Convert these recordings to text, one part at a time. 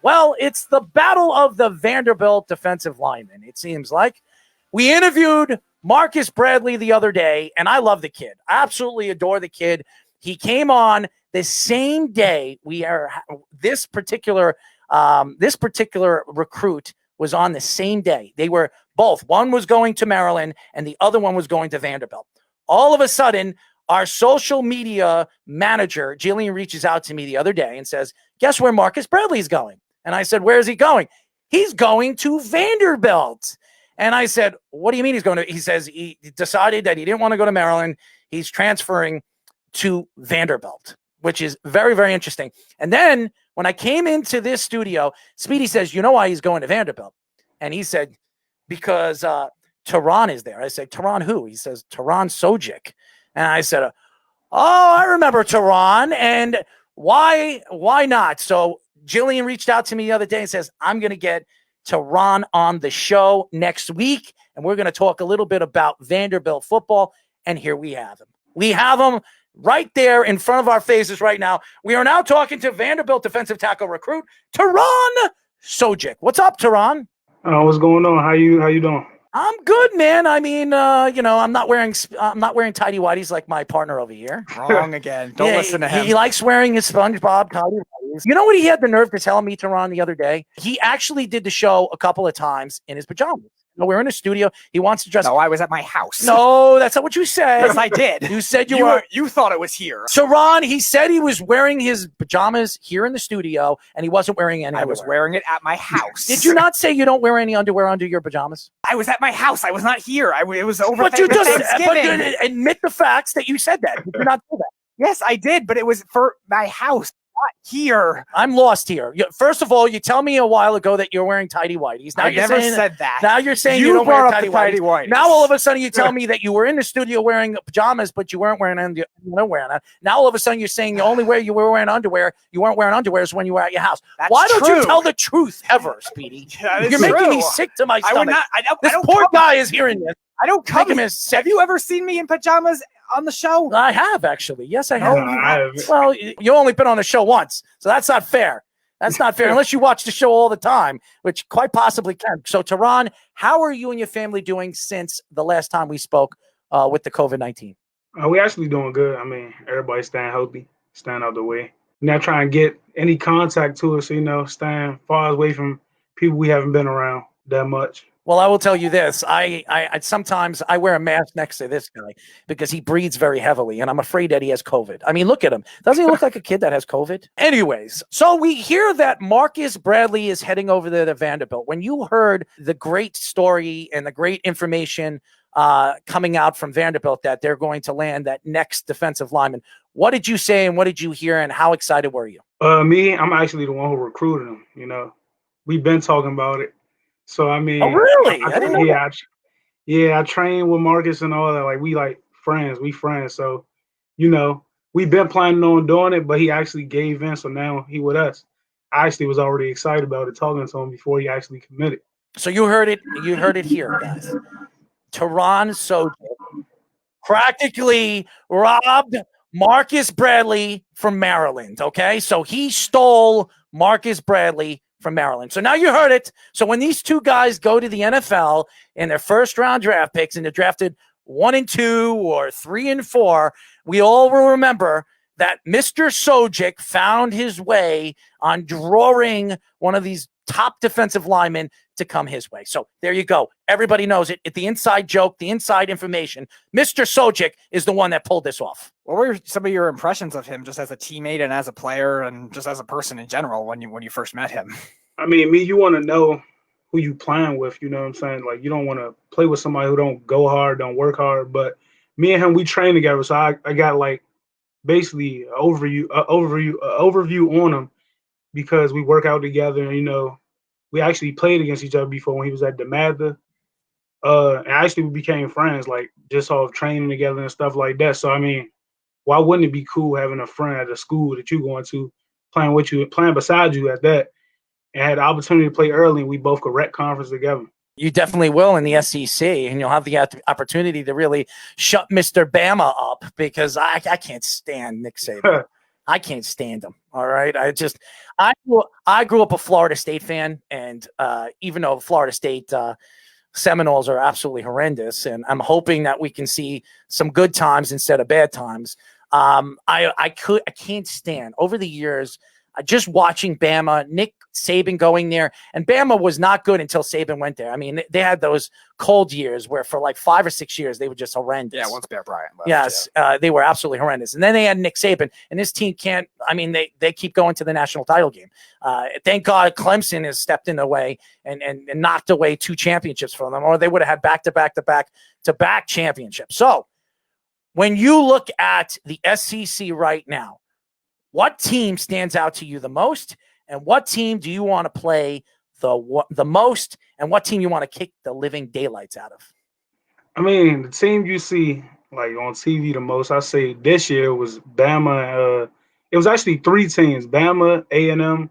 Well, it's the battle of the Vanderbilt defensive linemen, it seems like. We interviewed Marcus Bradley the other day, and I love the kid. I absolutely adore the kid. He came on the same day this particular recruit was on the same day. They were both. One was going to Maryland, and the other one was going to Vanderbilt. All of a sudden, our social media manager, Jillian, reaches out to me the other day and says, guess where Marcus Bradley's going? And I said, where is he going? He's going to Vanderbilt. And I said, what do you mean he's going to? He says he decided that he didn't want to go to Maryland. He's transferring to Vanderbilt, which is very, very interesting. And then when I came into this studio, Speedy says, you know why he's going to Vanderbilt? And he said, because Terion is there. I said, Terion who? He says, Terion Sugick. And I said, oh, I remember Terion. And why not? So Jillian reached out to me the other day and says, I'm going to get Terion on the show next week, and we're going to talk a little bit about Vanderbilt football. And here we have him. We have him right there in front of our faces right now. We are now talking to Vanderbilt defensive tackle recruit Terion Sugick. What's up, Terion? What's going on? How you doing? I'm good, man. I mean, I'm not wearing tidy whities like my partner over here. Wrong again. Don't listen to him. He likes wearing his SpongeBob tidy whities. You know what he had the nerve to tell me, Terion, the other day? He actually did the show a couple of times in his pajamas. We're in a studio. He wants to dress. No, I was at my house. No, that's not what you said. Yes, I did. You said you were. You thought it was here. Terion, he said he was wearing his pajamas here in the studio, and he wasn't wearing any. I was wearing it at my house. Did you not say you don't wear any underwear under your pajamas? I was at my house. I was not here. It was over. But you just Thanksgiving. admit the facts that you said that. Did you not do that? Yes, I did, but it was for my house. Not here. I'm lost here. First of all, you tell me a while ago that you're wearing tidy whities. Now I never said that. Now you're saying you don't wear tidy whities. Now all of a sudden you tell me that you were in the studio wearing pajamas, but you weren't wearing underwear. Now all of a sudden you're saying the only way you were wearing underwear, you weren't wearing underwear is when you were at your house. Why don't you tell the truth ever, Speedy? You're making me sick to my stomach. This poor guy is hearing this. I don't come. Have you ever seen me in pajamas on the show? I have, actually. Yes, I have. I have. Well, you only been on the show once, so that's not fair. That's not fair unless you watch the show all the time, which quite possibly can. So, Terion, how are you and your family doing since the last time we spoke with the COVID-19? We actually doing good. I mean, everybody's staying healthy, staying out the way. Not trying to get any contact to us, staying far away from people we haven't been around that much. Well, I will tell you this. I sometimes I wear a mask next to this guy because he breathes very heavily, and I'm afraid that he has COVID. I mean, look at him. Doesn't he look like a kid that has COVID? Anyways, so we hear that Marcus Bradley is heading over there to Vanderbilt. When you heard the great story and the great information coming out from Vanderbilt that they're going to land that next defensive lineman, what did you say and what did you hear and how excited were you? Me, I'm actually the one who recruited him. We've been talking about it. So, I mean, oh, really? I didn't know that. I trained with Marcus and all that. Like, we friends. We friends. So, we've been planning on doing it, but he actually gave in. So now he with us. I actually was already excited about it, talking to him before he actually committed. So you heard it here, guys. Terion Sugick practically robbed Marcus Bradley from Maryland. Okay. So he stole Marcus Bradley from Maryland. So now you heard it. So when these two guys go to the NFL in their first round draft picks and they're drafted 1 and 2 or 3 and 4, we all will remember that Mr. Sugick found his way on drawing one of these top defensive linemen to come his way. So there you go. Everybody knows it. It's the inside joke, the inside information. Mr. Sugick is the one that pulled this off. What were some of your impressions of him just as a teammate and as a player and just as a person in general when you first met him? I mean, you want to know who you playing with, you know what I'm saying? Like, you don't want to play with somebody who don't go hard, don't work hard. But me and him, we train together. So I got like basically an overview on him because we work out together and, we actually played against each other before when he was at DeMatha. And actually we became friends, like just off training together and stuff like that. So, I mean, why wouldn't it be cool having a friend at a school that you're going to, playing with you, playing beside you at that, and had the opportunity to play early and we both could rec conference together? You definitely will in the SEC, and you'll have the opportunity to really shut Mr. Bama up because I can't stand Nick Saban. I can't stand them. All right. I grew up a Florida State fan. And even though Florida State Seminoles are absolutely horrendous, and I'm hoping that we can see some good times instead of bad times. I can't stand over the years just watching Bama, Nick Saban going there, and Bama was not good until Saban went there. I mean, they had those cold years where for like 5 or 6 years they were just horrendous. Yeah, once Bear Bryant left. Yes, they were absolutely horrendous. And then they had Nick Saban, and this team can't. I mean, they keep going to the national title game. Thank God Clemson has stepped in the way and knocked away 2 championships from them, or they would have had back-to-back championships. So when you look at the SEC right now, what team stands out to you the most, and what team do you want to play the most, and what team you want to kick the living daylights out of? I mean, the team you see like on TV the most, I say this year was Bama. It was actually 3 teams: Bama, A&M,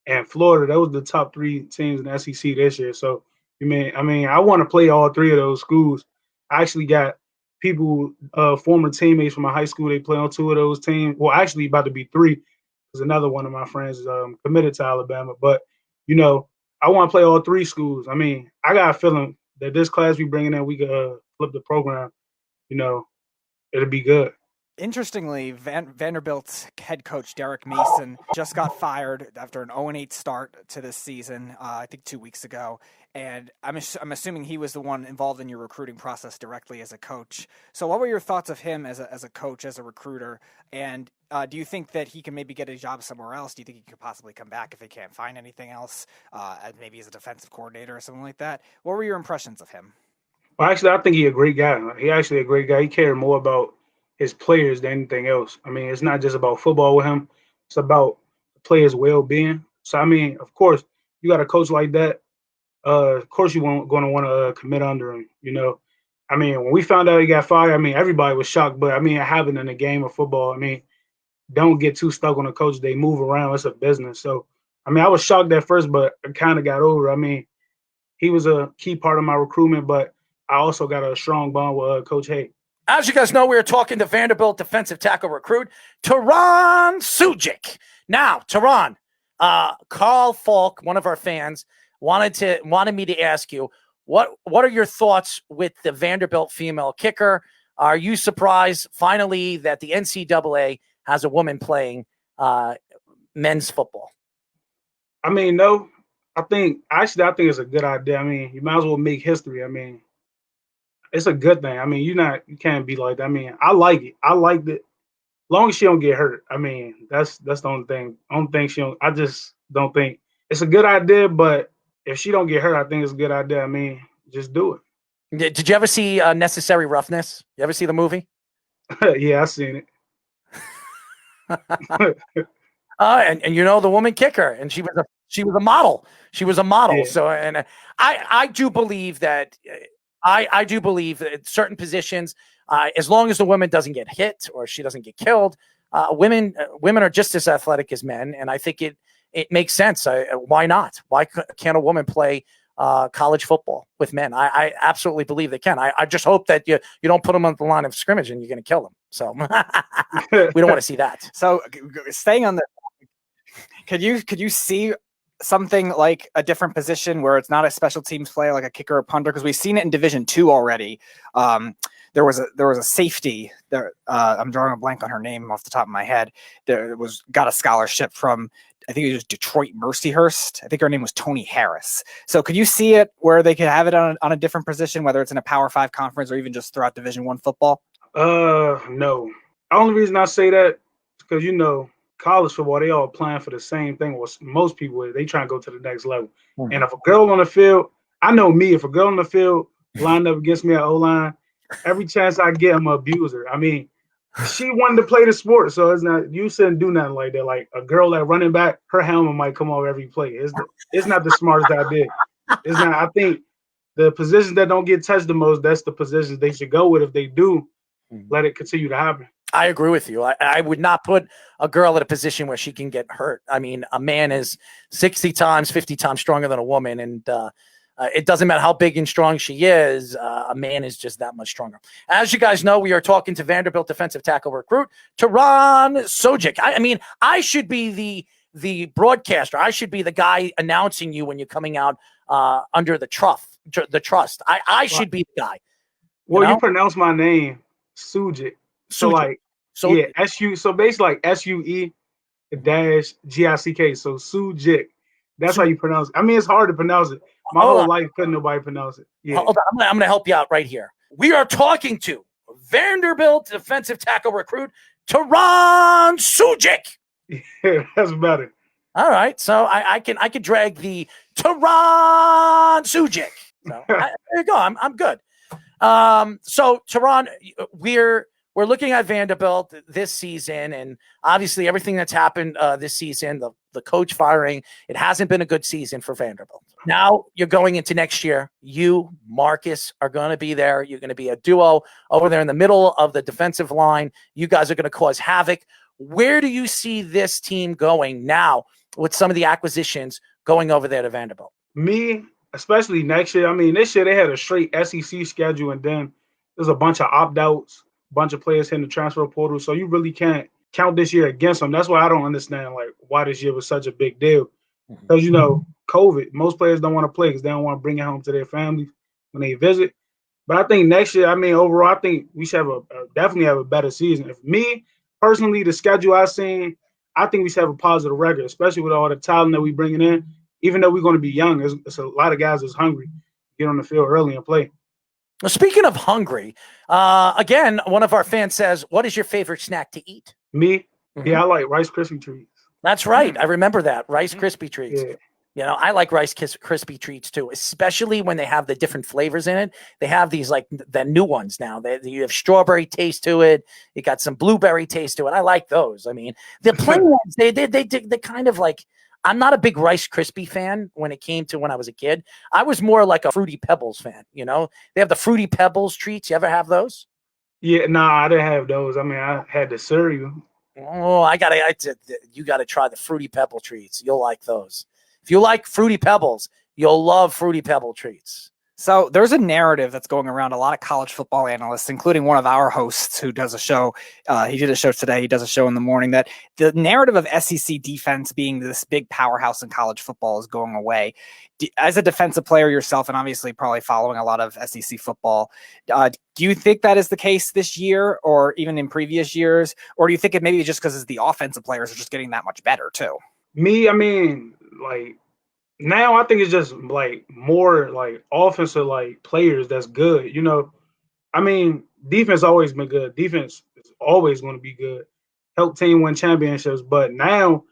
and Florida. That was the top 3 teams in the SEC this year. So, I want to play all 3 of those schools. I actually got people, former teammates from my high school. They play on 2 of those teams. Well, actually, about to be 3, because another one of my friends is committed to Alabama. But I want to play all 3 schools. I mean, I got a feeling that this class we bringing in, we could flip the program. It'll be good. Interestingly, Vanderbilt's head coach Derek Mason just got fired after an 0-8 start to this season, I think 2 weeks ago. And I'm assuming he was the one involved in your recruiting process directly as a coach. So what were your thoughts of him as a coach, as a recruiter? And do you think that he can maybe get a job somewhere else? Do you think he could possibly come back if he can't find anything else, maybe as a defensive coordinator or something like that? What were your impressions of him? Well, actually, I think he's a great guy. He actually a great guy. He cared more about his players than anything else. I mean, it's not just about football with him. It's about the players' well-being. So, I mean, of course, you got a coach like that. Of course, you won't going to want to commit under him. I mean, when we found out he got fired, I mean, everybody was shocked. But I mean, it happened in a game of football. I mean, don't get too stuck on a coach. They move around. It's a business. So, I mean, I was shocked at first, but I kind of got over it. I mean, he was a key part of my recruitment, but I also got a strong bond with Coach Hay. As you guys know, we were talking to Vanderbilt defensive tackle recruit Terion Sugick. Now, Terion, Carl Falk, one of our fans, wanted me to ask you, what are your thoughts with the Vanderbilt female kicker? Are you surprised finally that the NCAA has a woman playing men's football? I mean, no. I think it's a good idea. I mean, you might as well make history. I mean, it's a good thing. I mean, you can't be like that. I mean, I like it. I liked it. As long as she don't get hurt. I mean, that's the only thing. I just don't think it's a good idea, but if she don't get hurt, I think it's a good idea. I mean, just do it. Did you ever see Necessary Roughness? You ever see the movie? Yeah, I seen it. And the woman kicker, and she was a model. She was a model. Yeah. So, and I do believe that. I do believe that certain positions, as long as the woman doesn't get hit or she doesn't get killed, women are just as athletic as men, and I think it makes sense. Why not? Why can't a woman play college football with men? I absolutely believe they can. I just hope that you don't put them on the line of scrimmage and you're going to kill them. So we don't want to see that. So staying on the, could you see something like a different position where it's not a special teams play, like a kicker or punter? Because we've seen it in Division II already. There was a safety there. I'm drawing a blank on her name off the top of my head. Got a scholarship from, I think it was Detroit Mercyhurst. I think her name was Tony Harris. So could you see it where they could have it on a different position, whether it's in a Power 5 conference or even just throughout Division I football? No. The only reason I say that is because college football, they all applying for the same thing. Well, most people, they trying to go to the next level. Mm-hmm. And if a girl on the field, I know me, if a girl on the field lined up against me at O-line, every chance I get, I'm going to abuse her. I mean, she wanted to play the sport, so you shouldn't do nothing like that. Like a girl that running back, her helmet might come off every play. It's not the smartest idea. It's not. I think the positions that don't get touched the most, that's the positions they should go with. If they do, let it continue to happen. I agree with you. I would not put a girl in a position where she can get hurt. I mean, a man is 60 times, 50 times stronger than a woman. And It doesn't matter how big and strong she is. A man is just that much stronger. As you guys know, we are talking to Vanderbilt defensive tackle recruit Terion Sugick. I mean, I should be the broadcaster. I should be the guy announcing you when you're coming out under the trust. I should be the guy. Well, you pronounce my name Sugick. So like, so yeah, So basically like SUE dash GICK. So Sugick. That's how you pronounce it. I mean, it's hard to pronounce it. My whole life couldn't nobody pronounce it. Yeah. Hold on. I'm going to help you out right here. We are talking to Vanderbilt defensive tackle recruit Terion Sugick. Yeah, that's better. All right, so I can drag the Terion Sugick. So there you go. I'm good. So Terion, we're looking at Vanderbilt this season, and obviously everything that's happened this season, the coach firing, it hasn't been a good season for Vanderbilt. Now you're going into next year. You, Marcus, are going to be there. You're going to be a duo over there in the middle of the defensive line. You guys are going to cause havoc. Where do you see this team going now with some of the acquisitions going over there to Vanderbilt? Me, especially next year. I mean, this year they had a straight SEC schedule, and then there's a bunch of opt-outs, a bunch of players hitting the transfer portal. So you really can't count this year against them. That's why I don't understand like why this year was such a big deal. Because, you know, COVID, most players don't want to play because they don't want to bring it home to their families when they visit. But I think next year, I mean, overall, I think we should have definitely have a better season. If me, personally, the schedule I've seen, I think we should have a positive record, especially with all the talent that we bringing in. Even though we're going to be young, there's a lot of guys that's hungry to get on the field early and play. Well, speaking of hungry, again, one of our fans says, what is your favorite snack to eat? Me? Yeah, I like Rice Krispie treats. That's right. I remember that. Rice Krispie treats. Yeah. You know, I like Rice Krispie treats too, especially when they have the different flavors in it. They have these like the new ones now. You have strawberry taste to it. You got some blueberry taste to it. I like those. I mean, the plain ones, they kind of like, I'm not a big Rice Krispie fan when it came to when I was a kid. I was more like a Fruity Pebbles fan. You know, they have the Fruity Pebbles treats. You ever have those? Yeah, nah, I didn't have those. I mean, I had the cereal. Oh, you gotta try the Fruity Pebble treats. You'll like those. If you like Fruity Pebbles, you'll love Fruity Pebble treats. So there's a narrative that's going around. A lot of college football analysts, including one of our hosts who does a show. He did a show today. He does a show in the morning, that the narrative of SEC defense being this big powerhouse in college football is going away. As a defensive player yourself, and obviously probably following a lot of SEC football, do you think that is the case this year or even in previous years? Or do you think it maybe just because the offensive players are just getting that much better too? Me, I mean, like, now I think it's just like more like offensive like players that's good. You know, I mean, defense always been good. Defense is always going to be good. Help team win championships. But now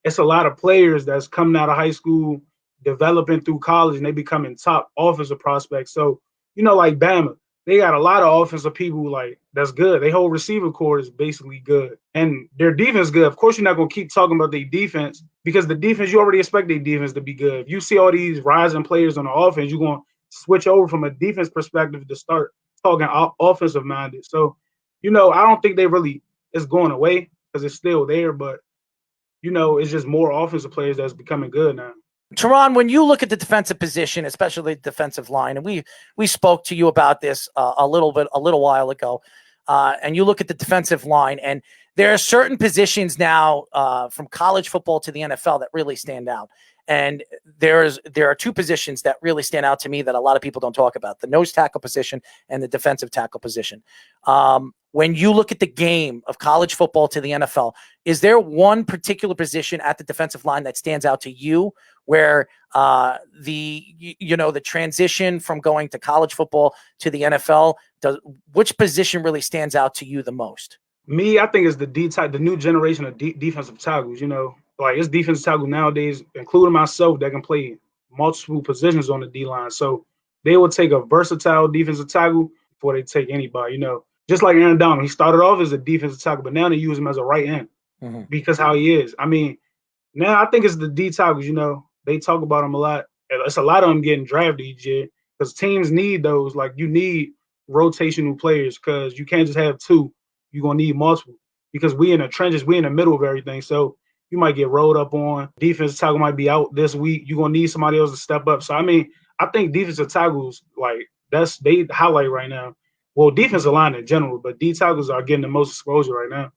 it's a lot of players that's coming out of high school, developing through college, and they becoming top offensive prospects. So, you know, like Bama, they got a lot of offensive people like that's good. Their whole receiver core is basically good. And their defense good. Of course, you're not going to keep talking about their defense because the defense, you already expect their defense to be good. If you see all these rising players on the offense, you're going to switch over from a defense perspective to start talking offensive minded. So, you know, I don't think they really it's going away because it's still there. But, you know, it's just more offensive players that's becoming good now. Terion, when you look at the defensive position, especially the defensive line, and we spoke to you about this a little while ago, and you look at the defensive line, and there are certain positions now from college football to the NFL that really stand out. And there are two positions that really stand out to me that a lot of people don't talk about: the nose tackle position and the defensive tackle position. When you look at the game of college football to the NFL, is there one particular position at the defensive line that stands out to you where the transition from going to college football to the NFL, which position really stands out to you the most? Me, I think it's the new generation of defensive tackles. You know, like it's defensive tackle nowadays, including myself, that can play multiple positions on the D line. So they will take a versatile defensive tackle before they take anybody. You know, just like Aaron Donald, he started off as a defensive tackle, but now they use him as a right end because how he is. I mean, now I think it's the D tackles. You know, they talk about them a lot. It's a lot of them getting drafted each year because teams need those. Like you need rotational players because you can't just have two. You're going to need multiple because we in the trenches, we in the middle of everything. So you might get rolled up on. Defensive tackle might be out this week. You're going to need somebody else to step up. So, I mean, I think defensive tackles, like that's they highlight right now. Well, defensive line in general, but D tackles are getting the most exposure right now.